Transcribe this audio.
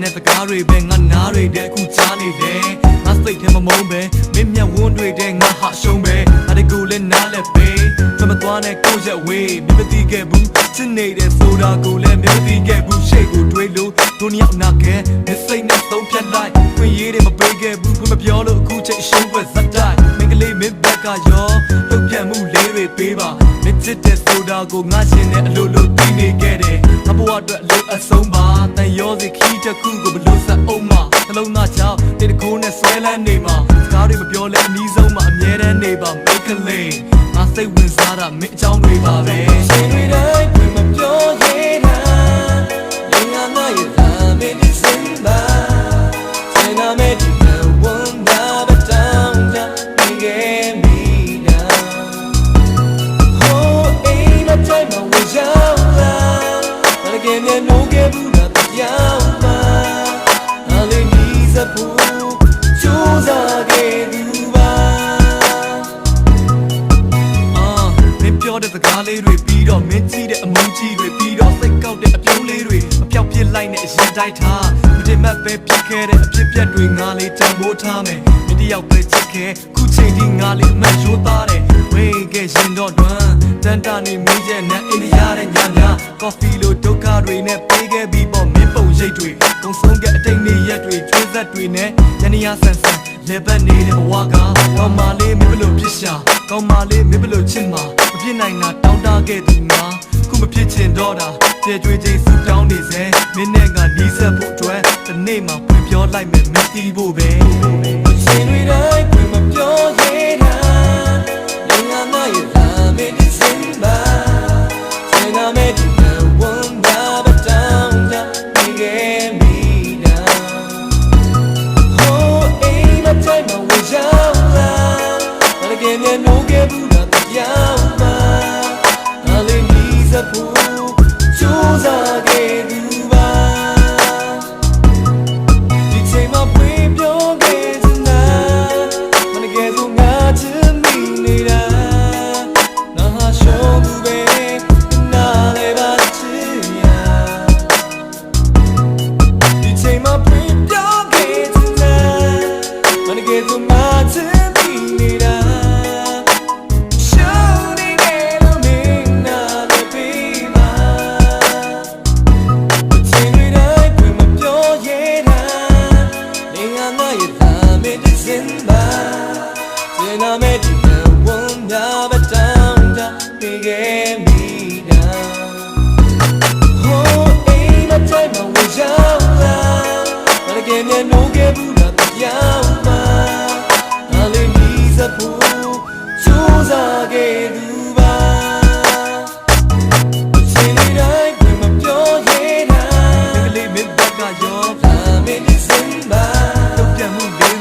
နဲ့စကားတွေပဲငါနားတွေတဲ့အခုချားနေတယ်ငါစိတ်ထဲမမုန်းပဲမင်းမျက်ဝန်းတွေတဲ့ငါဟာရှုံးပဲငါတကူလည်းနားလည်းပဲဖမသွားနဲ့ကိုရက်ဝေးမင်းမသိခဲ့ဘူးချစ်နေတဲ့ဆိုတာကိုလည်းမင်းမသိခဲ့ဘူးရှေ့ကိုတွေးလို့တို့နှစ်ယောက်နာခဲ့မစိတ်နဲ့သုံးဖြတ်လိုက်ခွင့်ရေးတွေမပေးခဲ့ဘူးခွင့်မပြောလို့အခုချိန်ရှုံးွက်ဇက်တိုင်းမင်းကလေးမင်းဘက်ကရောလှုပ်ပြန်မှုလေးတွေပေးပါမင်းချစ်တဲ့ဆိုတာကိုငါရှင်နဲ့အလိုလိုသိနေခဲ့တယ်ငါဘဝအတွက်အလိုအဆုံးပါတန်ရောစီခီးတစ်ခုကိုဘလို့ဆက်အောင်မနှလုံးသားချောင်းတေတကိုးနဲ့ဆွဲလန်းနေမှာစကားတွေမပြောလဲအနည်းဆုံးမှအမြဲတမ်းနေပါမိတ်ကလေးငါစိတ်ဝင်စားတာမင်းအကြောင်းတွေပါပဲရှင်တွေတိုင်းပြန်မပြောရင်ငါငါမရဲ့လာမင်းဒီစင်ပါရှင်နာမဲဒီဝန်နာဘတောင်းတာနေခဲ့မိတာဟိုအိမ်မတိုင်းမဝေရောက်လာဘာကဲမြင်လို့ခဲ့ဘူးလားပြောင်းပါအလေးကြီးစပူစူးစားခဲ့သူပါမင်းပြောတဲ့စကားလေးတွေပြီးတော့မင်းကြည့်တဲ့အမုန်းကြီးတွေပြီးတော့စိတ်ကောက်တဲ့အပြုံးလေးတွေအပြောက်ပြစ်လိုက်နဲ့အရင်တိုက်ထားမတင်မဲ့ပဲဖြစ်ခဲ့တဲ့အဖြစ်ပြက်တွေငါလေးတံမိုးထားမယ်မင်းတယောက်ပဲချစ်ခဲ့ခုချိန်ဒီငါလေးအမှတ်ရိုးသားတယ်ဝေးခဲ့ရင်တော့တွန်းတန်တာနေမင်းရဲ့နဲ့အိန္ဒိယရဲ့ညများကော်ဖီလိုဒုက္ခတွေနဲ့ပေးခဲ့ပြီးပေါ့မင်းပုံရိပ်တွေကုံဆုံးခဲ့အတိတ်နေ့ရက်တွေကျွေးဆက်တွေနဲ့ညနေရဆန်ဆန်လေပတ်နေတဲ့ဘဝကကောင်းမလေးမင်းဘလို့ဖြစ်ရှာကောင်းမလေးမင်းဘလို့ချစ်မှာမဖြစ်နိုင်တာတောင်းတခဲ့သူငါခုမဖြစ်ချင်တော့တာကြဲကြွေးချင်းဆူတောင်းနေစေမင်းနဲ့ငါနီးစပ်ဖို့အတွက်ဒီနေ့မှဖွင့်ပြောလိုက်မယ်မင်းတီးဖို့ပဲရှင်တွေတိုင်းဖွင့်မပြောရင်ငါငါမရဲ့လာမင်းဒီစင်ပါရှင်နာမဲဒီဝန်နာဘတောင်းတာနေခဲ့မိတာဟိုအိမ်မတိုင်းမဝေရောက်လာဘာကဲမြင်လို့ခဲ့ဘူးလားပြောင်းပါအလေးကြီးစပူစူးစားခဲ့သူပါဒီချိန်မှာဖွင့်ပြောခဲ့စနာမနကဲဆိုငါချစ်မိနေတာငါဟာရှုံးသူပဲနားလေပါချစ်ရဒီချိန်မှာဖွင့်ပြောခဲ့စနာမနကဲဆိုငါချစ်မိနေတာနာမဲဒီဝန်နာဘတောင်းတာနေခဲ့မိတာဟိုအိမ်မတိုင်းမဝေရောက်လာဘာကဲမြင်လို့ခဲ့ဘူးလားပြောင်းပါအလေးကြီးစပူစူးစားခဲ့သူပါရှင်တွေတိုင်းပြန်မပြောရင်ငါမင်းကလေးမင်းဘက်ကရောလာမင်းဒီစင်ပါတော့ပြန်မှုလေး